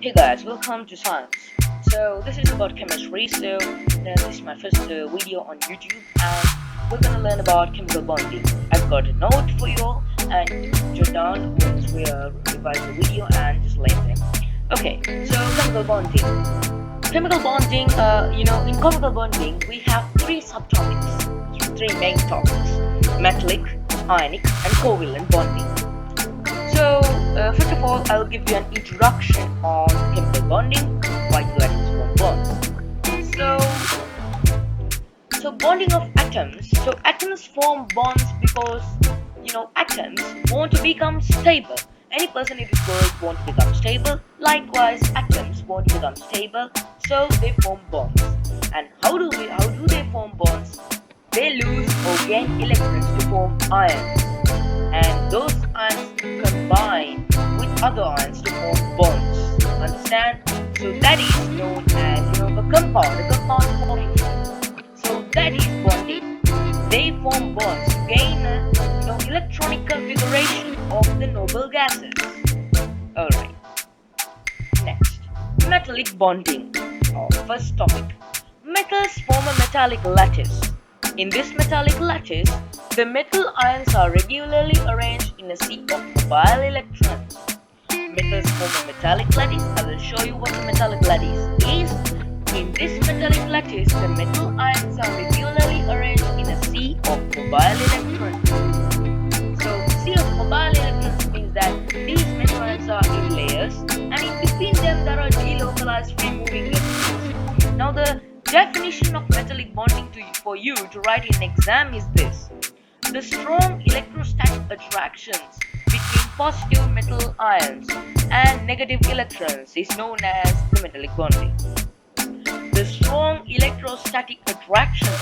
Hey guys, welcome to Science. So this is about chemistry. This is my first video on YouTube, and we're gonna learn about chemical bonding. I've got a note for you all, and jot down once we revise the video and just learn them. Okay, so chemical bonding. Chemical bonding. In chemical bonding, we have three subtopics, three main topics: metallic, ionic, and covalent bonding. So, first of all, I'll give you an introduction on chemical bonding, why do atoms form bonds. So bonding of atoms. So atoms form bonds because atoms want to become stable. Any person in this world want to become stable. Likewise, atoms want to become stable, so they form bonds. And how do they form bonds? They lose or gain electrons to form ions, and those ions combine with other ions to form bonds. Understand? So that is known as a compound. A compound formation. So that is bonding. They form bonds to gain electronic configuration of the noble gases. Alright. Next, metallic bonding. Our first topic. Metals form a metallic lattice. In this metallic lattice, the metal ions are regularly arranged in a sea of mobile electrons. Metals form a metallic lattice. I will show you what a metallic lattice is. In this metallic lattice, the metal ions are regularly arranged in a sea of mobile electrons. So, sea of mobile electrons means that these metal ions are in layers, and in between them there are delocalized free moving electrons. Now, the definition of metallic bonding for you to write in an exam is this: the strong electrostatic attractions between positive metal ions and negative electrons is known as the metallic bonding. The strong electrostatic attraction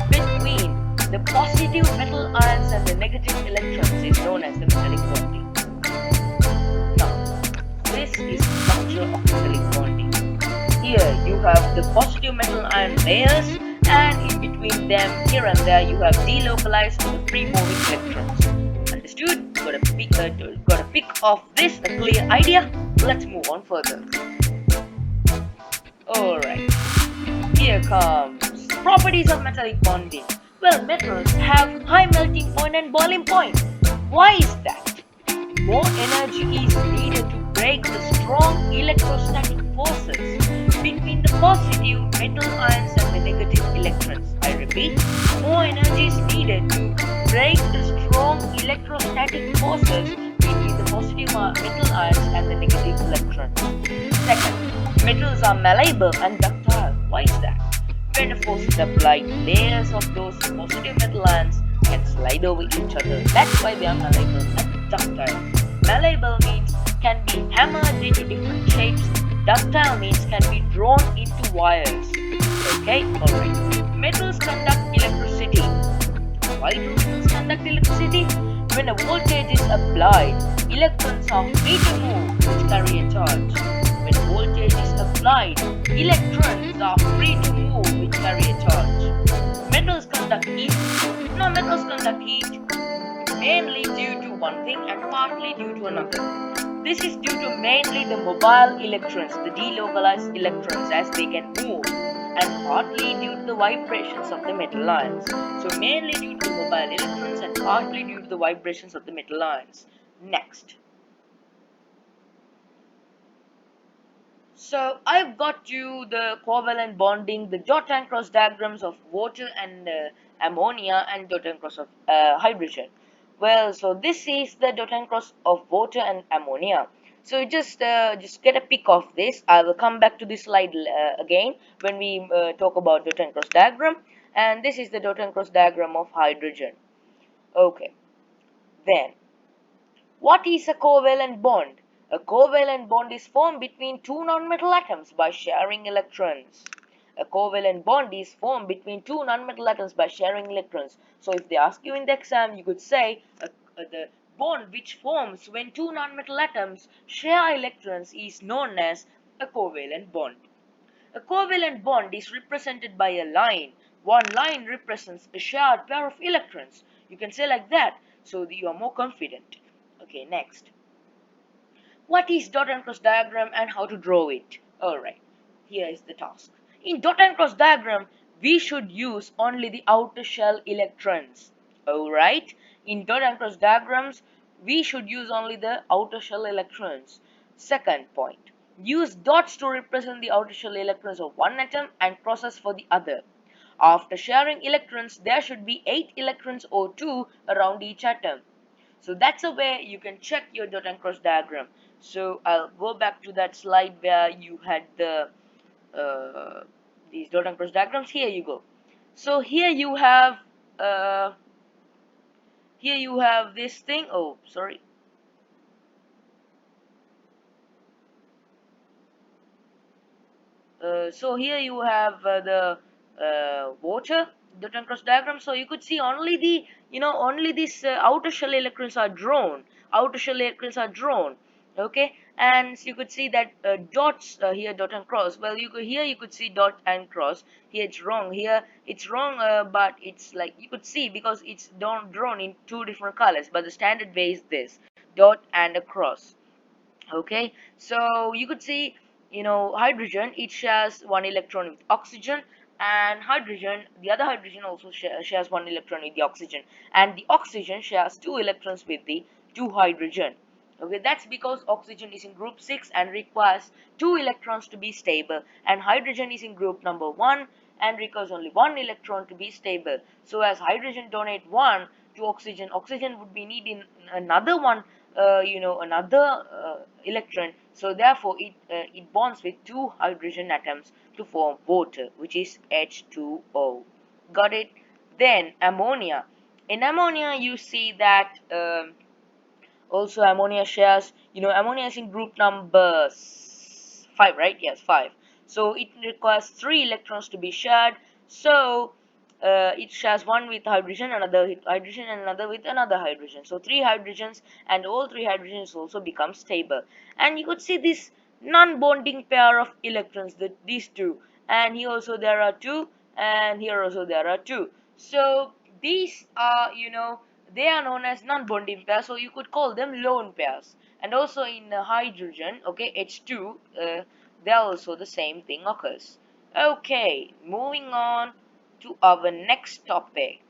between the positive metal ions and the negative electrons is known as the metallic bonding. Now, this is the structure of metallic bonding. Here you have the positive metal ion layers, and in between them, here and there, you have delocalized free moving electrons. Understood? Got a pick of this, a clear idea? Let's move on further. Alright. Here comes properties of metallic bonding. Well, metals have high melting point and boiling point. Why is that? More energy is needed to break the strong electrostatic forces between the positive metal ions and the negative electrons. I repeat, more energy is needed to break the strong electrostatic forces between the positive metal ions and the negative electrons. Second, metals are malleable and ductile. Why is that? When a force is applied, layers of those positive metal ions can slide over each other. That's why they are malleable and ductile. Malleable means can be hammered into different shapes. Ductile means can be drawn into wires. Okay, alright. Metals conduct electricity. Why do metals conduct electricity? When a voltage is applied, electrons are free to move, which carry a charge. When voltage is applied, electrons are free to move, which carry a charge. Metals conduct heat. Now, metals conduct heat mainly due to one thing and partly due to another. This is due to mainly the mobile electrons, the delocalized electrons, as they can move, and partly due to the vibrations of the metal ions. So mainly due to the mobile electrons and partly due to the vibrations of the metal ions. Next. So I've got you the covalent bonding, the dot and cross diagrams of water and ammonia, and dot and cross of hydrogen. Well, so this is the dot and cross of water and ammonia. So just get a pic of this. I will come back to this slide again when we talk about dot and cross diagram. And this is the dot and cross diagram of hydrogen. Okay, then. What is a covalent bond? A covalent bond is formed between two nonmetal atoms by sharing electrons. A covalent bond is formed between two nonmetal atoms by sharing electrons. So if they ask you in the exam, you could say the bond which forms when two nonmetal atoms share electrons is known as a covalent bond. A covalent bond is represented by a line. One line represents a shared pair of electrons. You can say like that, so that you are more confident. Okay, next. What is dot and cross diagram and how to draw it? Alright, here is the task. In dot and cross diagram, we should use only the outer shell electrons. Alright, in dot and cross diagrams, we should use only the outer shell electrons. Second point, use dots to represent the outer shell electrons of one atom and crosses for the other. After sharing electrons, there should be 8 electrons or 2 around each atom. So that's a way you can check your dot and cross diagram. So I'll go back to that slide where you had uh, these dot and cross diagrams. Here you go. So uh, here you have this thing. Oh, sorry. So here you have the water dot and cross diagram. So you could see only the only these outer shell electrons are drawn. Outer shell electrons are drawn. Okay, and so you could see that dots here dot and cross. Well, here you could see dot and cross. Here it's wrong. Here it's wrong, but it's like you could see because it's drawn in two different colors. But the standard way is this dot and a cross. Okay, so you could see hydrogen, it shares one electron with oxygen, and hydrogen, the other hydrogen also shares one electron with the oxygen, and the oxygen shares two electrons with the two hydrogen. Okay, that's because oxygen is in group 6 and requires two electrons to be stable, and hydrogen is in group number 1 and requires only one electron to be stable. So as hydrogen donate one to oxygen, oxygen would be needing another one, another electron. So therefore it bonds with two hydrogen atoms to form water, which is H2O. Got it? Then ammonia. In ammonia you see that also ammonia shares, ammonia is in group number 5, right? Yes, 5. So it requires 3 electrons to be shared. So it shares one with hydrogen, another with hydrogen, and another with another hydrogen. So 3 hydrogens, and all 3 hydrogens also become stable. And you could see this non-bonding pair of electrons, these two. And here also there are 2, and here also there are 2. So these are, they are known as non-bonding pairs, so you could call them lone pairs. And also in hydrogen, okay, H2, there also the same thing occurs. Okay, moving on to our next topic.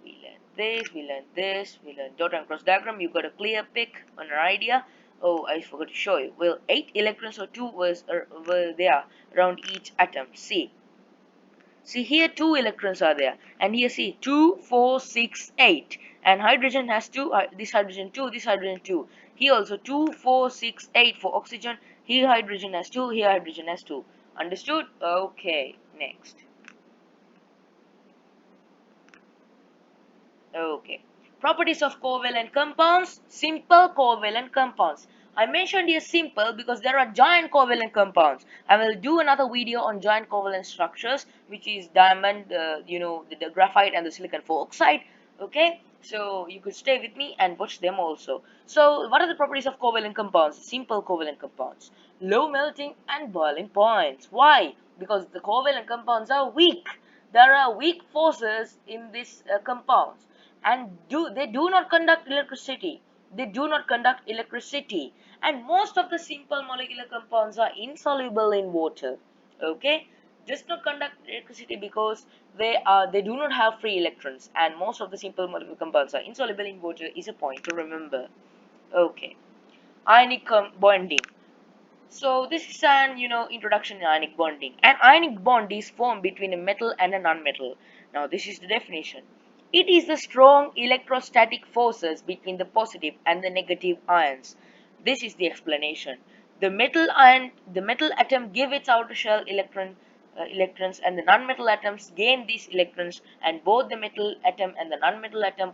We learn dot and cross diagram. You got a clear pic on an idea. Oh, I forgot to show you. Well, 8 electrons or 2 were there around each atom. See here, two electrons are there, and here see 2, 4, 6, 8, and hydrogen has two. This hydrogen 2, this hydrogen 2. Here also 2, 4, 6, 8 for oxygen. Here hydrogen has 2. Here hydrogen has 2. Understood? Okay. Next. Okay. Properties of covalent compounds. Simple covalent compounds. I mentioned here simple because there are giant covalent compounds. I will do another video on giant covalent structures, which is diamond, the graphite and the silicon oxide. Okay, so you could stay with me and watch them also. So, what are the properties of covalent compounds? Simple covalent compounds. Low melting and boiling points. Why? Because the covalent compounds are weak. There are weak forces in these compounds, and they do not conduct electricity. And most of the simple molecular compounds are insoluble in water. Okay, just not conduct electricity because they do not have free electrons, and most of the simple molecular compounds are insoluble in water is a point to remember. Okay, ionic bonding. So this is an introduction in ionic bonding. An ionic bond is formed between a metal and a nonmetal. Now this is the definition. It is the strong electrostatic forces between the positive and the negative ions. This is the explanation. The metal atom give its outer shell electrons, and the nonmetal atoms gain these electrons, and both the metal atom and the nonmetal atom,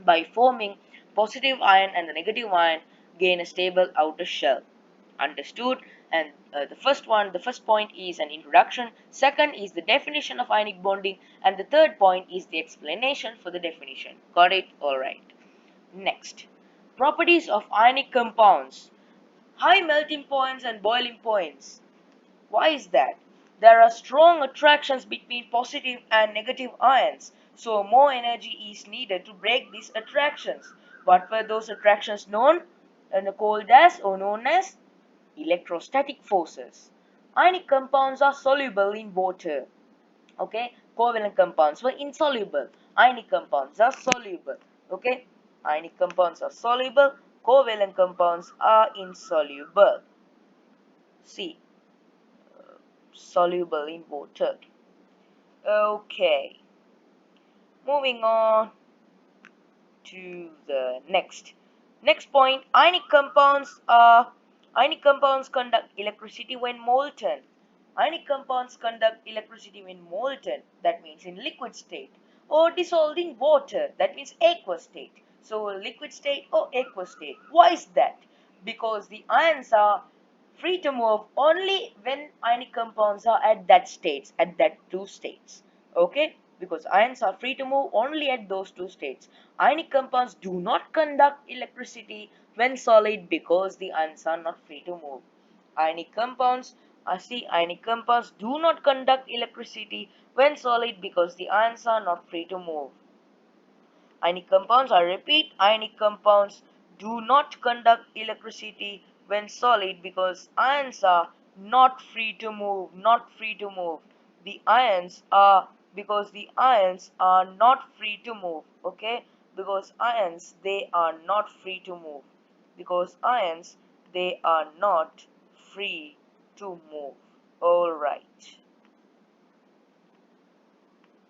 by forming positive ion and the negative ion, gain a stable outer shell. Understood? And the first point is an introduction, second is the definition of ionic bonding, and the third point is the explanation for the definition. Got it? All right. Next, properties of ionic compounds. High melting points and boiling points. Why is that? There are strong attractions between positive and negative ions, so more energy is needed to break these attractions. What were those attractions known? and called as or known as electrostatic forces. Ionic compounds are soluble in water. Okay, covalent compounds were insoluble. Ionic compounds are soluble. Okay, ionic compounds are soluble. Covalent compounds are insoluble. See, soluble in water. Okay, moving on to the next point. Ionic compounds conduct electricity when molten. Ionic compounds conduct electricity when molten, that means in liquid state, or dissolved in water, that means aqueous state. So liquid state or aqueous state. Why is that? Because the ions are free to move only when ionic compounds are at that states, at that two states. Okay, because ions are free to move only at those two states. Ionic compounds do not conduct electricity when solid because the ions are not free to move. Ionic compounds Ionic compounds do not conduct electricity when solid because the ions are not free to move. Ionic compounds, I repeat, ionic compounds do not conduct electricity when solid because ions are not free to move, not free to move. The ions are because the ions are not free to move, okay? Because ions, they are not free to move. Because ions, they are not free to move. Alright.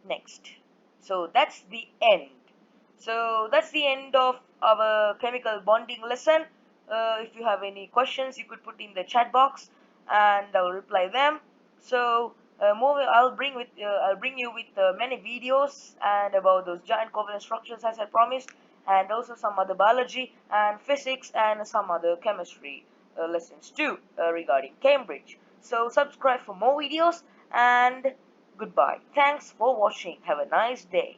Next. So that's the end. So that's the end of our chemical bonding lesson. If you have any questions, you could put in the chat box, and I'll reply them. So I'll bring you with many videos and about those giant covalent structures as I promised, and also some other biology and physics and some other chemistry lessons too regarding Cambridge. So subscribe for more videos, and goodbye. Thanks for watching. Have a nice day.